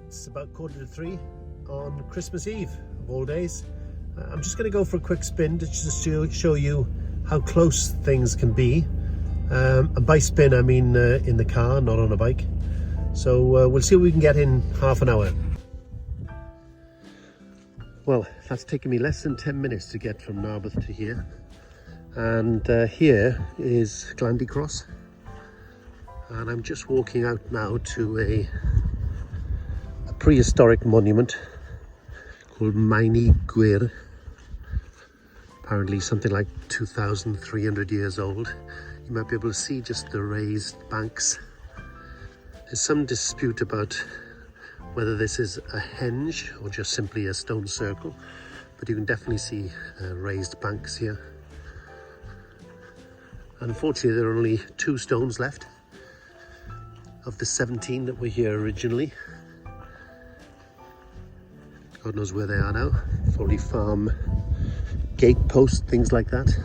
It's about 2:45 on Christmas Eve of all days. I'm just going to go for a quick spin to just show you how close things can be. And by spin I mean in the car, not on a bike. So we'll see what we can get in half an hour. Well, that's taken me less than 10 minutes to get from Narberth to here. And here is Glandy Cross. And I'm just walking out now to a prehistoric monument called Meini Gwyr. Apparently something like 2,300 years old. You might be able to see just the raised banks. There's some dispute about whether this is a henge or just simply a stone circle, but you can definitely see raised banks here. Unfortunately, there are only 2 stones left of the 17 that were here originally. God knows where they are now. Probably farm gate posts, things like that.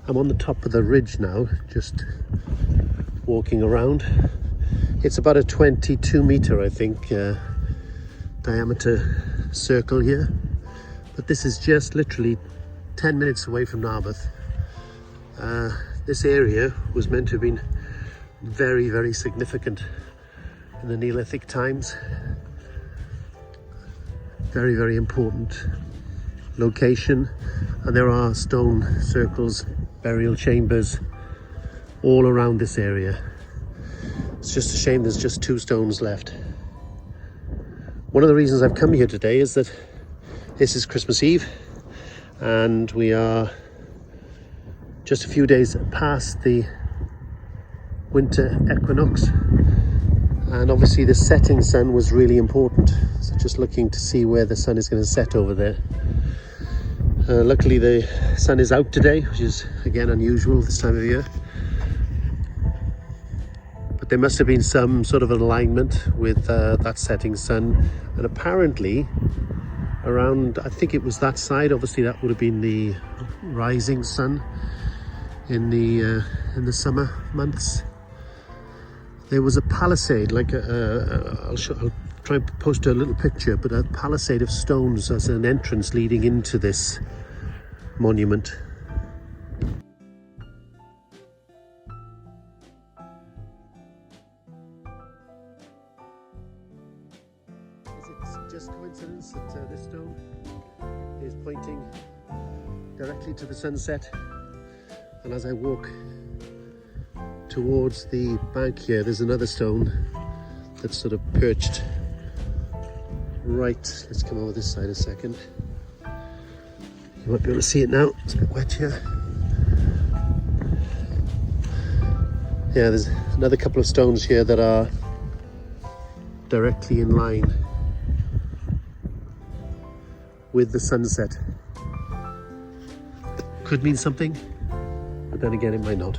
I'm on the top of the ridge now, just walking around. It's about a 22 meter, I think, diameter circle here. But this is just literally 10 minutes away from Narberth. This area was meant to have been very, very significant in the Neolithic times. Very, very important location, and there are stone circles, burial chambers all around this area. It's just a shame there's just 2 stones left. One of the reasons I've come here today is that this is Christmas Eve and we are just a few days past the winter equinox, and obviously the setting sun was really important. So just looking to see where the sun is going to set over there. Luckily the sun is out today, which is again unusual this time of year. But there must have been some sort of alignment with that setting sun, and apparently around, I think it was that side, obviously that would have been the rising sun in the summer months. There was a palisade, like I'll try and post a little picture, but a palisade of stones as an entrance leading into this monument. Is it just coincidence that this stone is pointing directly to the sunset? And as I walk towards the bank here, there's another stone that's sort of perched right. Let's come over this side a second. You might be able to see it now. It's a bit wet here. Yeah, there's another couple of stones here that are directly in line with the sunset. Could mean something, but then again it might not.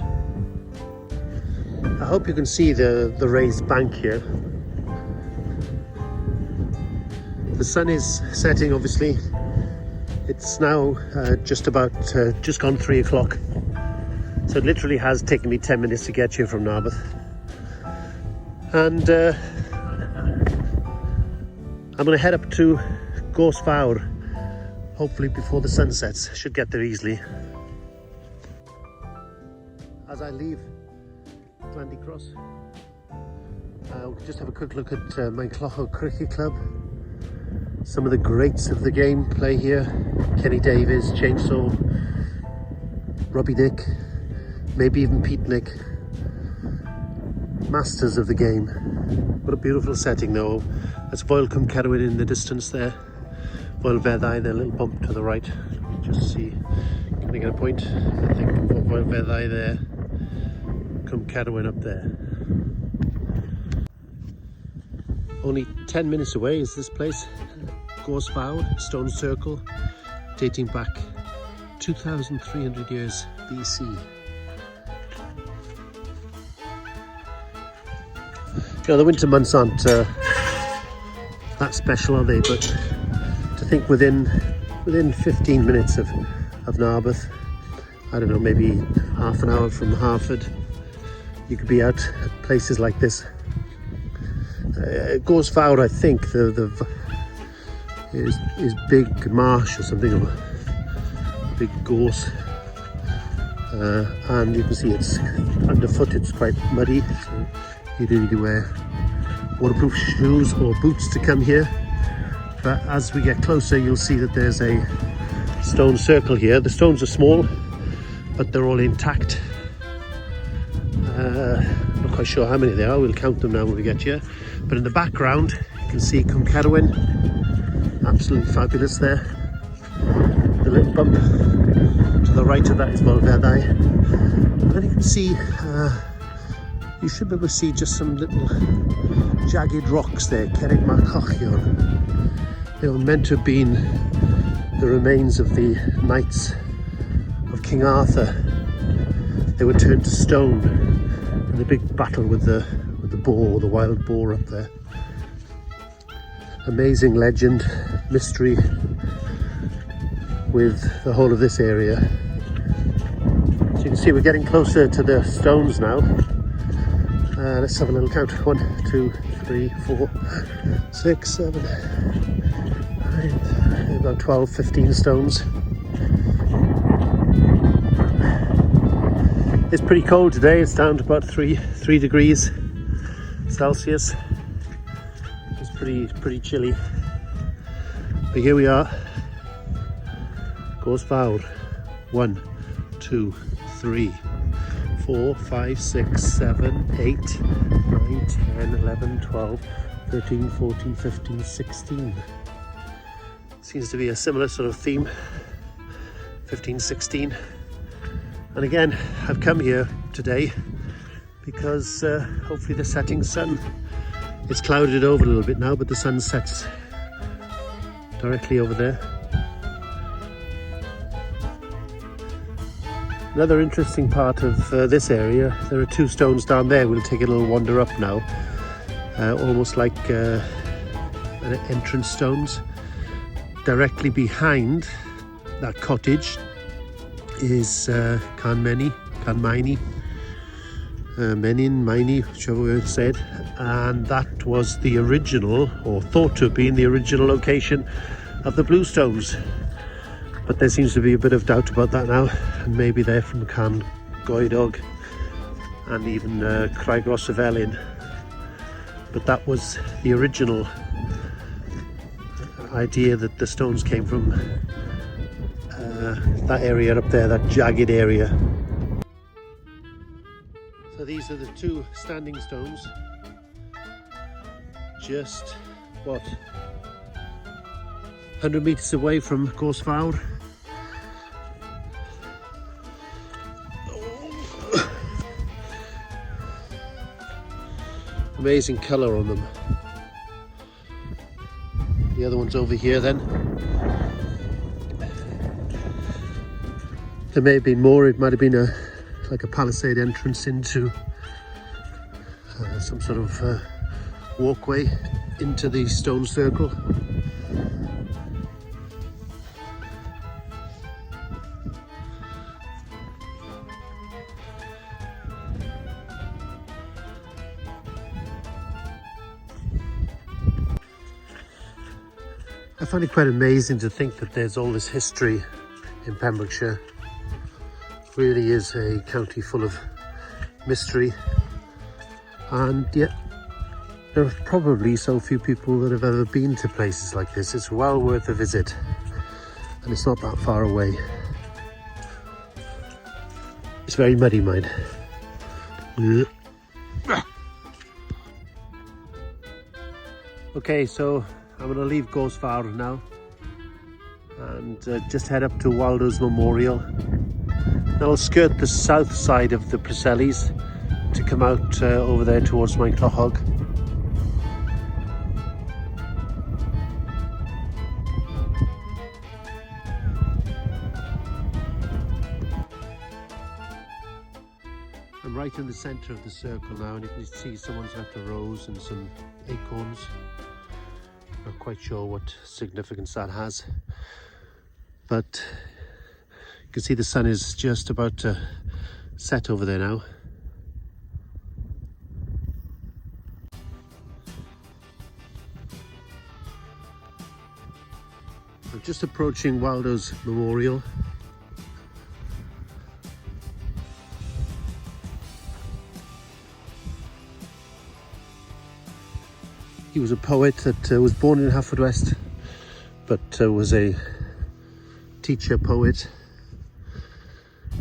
I hope you can see the raised bank here. The sun is setting, obviously. It's now just gone 3 o'clock. So it literally has taken me 10 minutes to get here from Narberth. And I'm going to head up to Gors Fawr, hopefully before the sun sets. I should get there easily. As I leave Glandy Cross, we'll just have a quick look at Meini Cricket Club. Some of the greats of the game play here. Kenny Davies, Chainsaw, Robbie Dick, maybe even Pete Nick. Masters of the game. What a beautiful setting though. That's Foel Cwm in the distance there. Foel Feddai, the little bump to the right. Just see, can I get a point? I think Foel Feddai there. Cwm up there. Only 10 minutes away is this place, Gors Fawr, stone circle, dating back 2,300 years BC. You know, the winter months aren't that special, are they? But to think within 15 minutes of Narberth, I don't know, maybe half an hour from Harford, you could be out at places like this. Gors Fawr, I think, is big marsh or something, or big gorse. And you can see it's underfoot, it's quite muddy, so you do need to wear waterproof shoes or boots to come here. But as we get closer, you'll see that there's a stone circle here. The stones are small, but they're all intact. Not quite sure how many there are, we'll count them now when we get here. But in the background, you can see Cwm Cerwyn, absolutely fabulous there. The little bump to the right of that is Molfeddau. And then you can see, you should be able to see just some little jagged rocks there, Cerrig Marcochion. They were meant to have been the remains of the knights of King Arthur. They were turned to stone in the big battle with the boar, the wild boar up there. Amazing legend, mystery with the whole of this area. So you can see we're getting closer to the stones now. Let's have a little count. 1, 2, 3, 4, 6, 7, 9, about 12, 15 stones. It's pretty cold today. It's down to about 3 degrees Celsius. It's pretty chilly. But here we are. Gors Fawr. 1, 2, 3, 4, 5, 6, 7, 8, 9, 10, 11, 12, 13, 14, 15, 16. Seems to be a similar sort of theme. 15, 16. And again, I've come here today because hopefully the setting sun, it's clouded over a little bit now, but the sun sets directly over there. Another interesting part of this area, there are 2 stones down there. We'll take a little wander up now, almost like entrance stones. Directly behind that cottage is Meini, Meini, whichever way it's said, and that was the original, or thought to have been the original location of the Bluestones. But there seems to be a bit of doubt about that now, and maybe they're from Gwyr and even Craig Rosavelin. But that was the original idea, that the stones came from that area up there, that jagged area. So these are the 2 standing stones, just what, 100 meters away from Gors Fawr. Amazing colour on them. The other one's over here then. There may have been more. It might have been like a palisade entrance into some sort of walkway into the stone circle. I find it quite amazing to think that there's all this history in Pembrokeshire. It really is a county full of mystery, and yet there are probably so few people that have ever been to places like this. It's well worth a visit, and it's not that far away. It's very muddy, mind. Okay, so I'm going to leave Gors Fawr now and just head up to Waldo's Memorial. Then I'll skirt the south side of the Presely's to come out over there towards Maenclochog. I'm right in the centre of the circle now, and you can see someone's left a rose and some acorns. Not quite sure what significance that has, but you can see the sun is just about to set over there now. just approaching Waldo's memorial. He was a poet that was born in Haverfordwest, but was a teacher poet.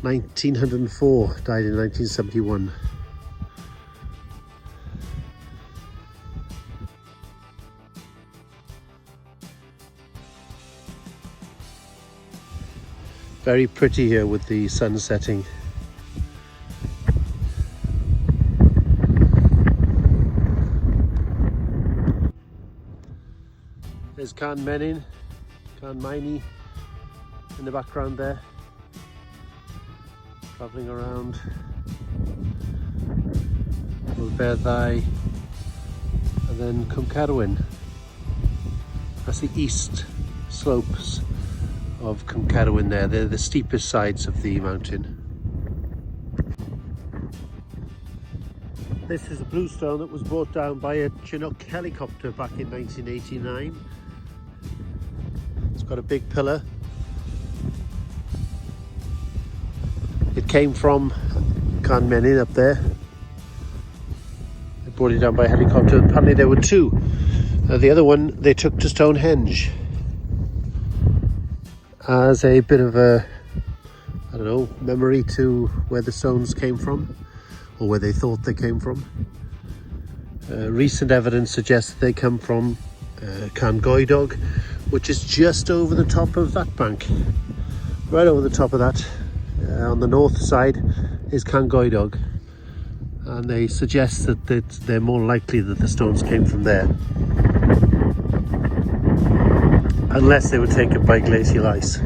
1904, died in 1971. Very pretty here with the sun setting. There's Meini in the background there, travelling around. Gwyr, and then Cwm. That's the east slopes of Cwm there. They're the steepest sides of the mountain. This is a bluestone that was brought down by a Chinook helicopter back in 1989. It's got a big pillar. It came from Meini up there. They brought it down by helicopter. Apparently there were two. The other one they took to Stonehenge as a bit of a, I don't know, memory to where the stones came from, or where they thought they came from. Recent evidence suggests they come from Gwyr, which is just over the top of that bank. Right over the top of that. On the north side is Gwyr, and they suggest that they're more likely that the stones came from there, unless they were taken by glacial ice.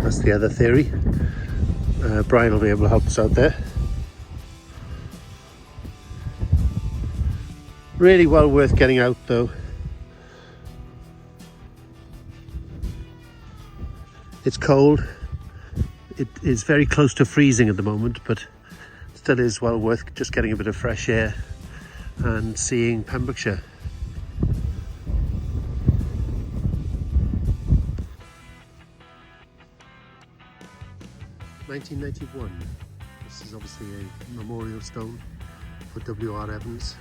That's the other theory. Brian will be able to help us out there. Really well worth getting out though. It's cold. It is very close to freezing at the moment, but still is well worth just getting a bit of fresh air and seeing Pembrokeshire. (1991). This is obviously a memorial stone for W.R. Evans.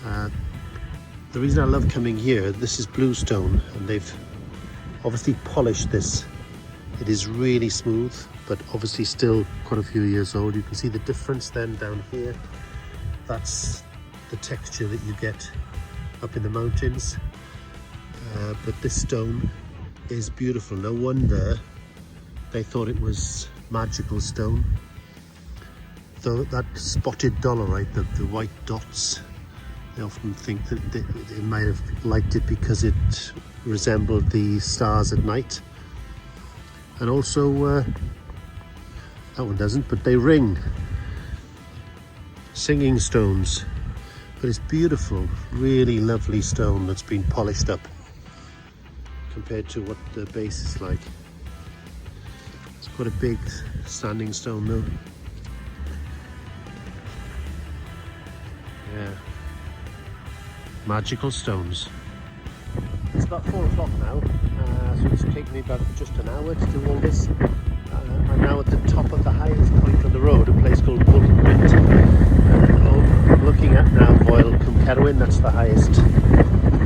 The reason I love coming here, this is bluestone, and they've obviously polished this. It is really smooth, but obviously still quite a few years old. You can see the difference then down here. That's the texture that you get up in the mountains. But this stone is beautiful. No wonder they thought it was magical stone. Though that spotted dolerite, the white dots, they often think that they might have liked it because it resembled the stars at night. And also, that one doesn't, but they ring. Singing stones. But it's beautiful, really lovely stone that's been polished up compared to what the base is like. It's quite a big standing stone though. Yeah. Magical stones. It's about 4 o'clock now, so it's taken me about just an hour to do all this. I'm now at the top of the highest point on the road, a place called Gwyr. I'm looking at now Foyle Cwm, that's the highest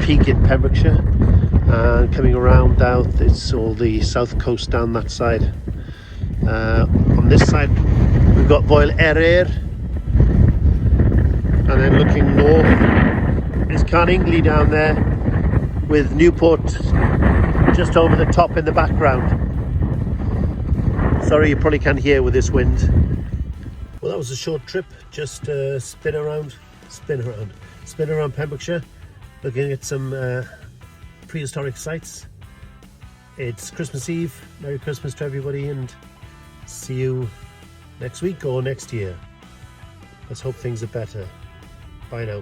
peak in Pembrokeshire. And coming around now, it's all the south coast down that side. On this side, we've got Foyle Eryr, and then looking north is Carningley down there, with Newport just over the top in the background. Sorry, you probably can't hear with this wind. Well, that was a short trip, just spin around Pembrokeshire, looking at some prehistoric sites. It's Christmas Eve. Merry Christmas to everybody, and see you next week or next year. Let's hope things are better. Bye now.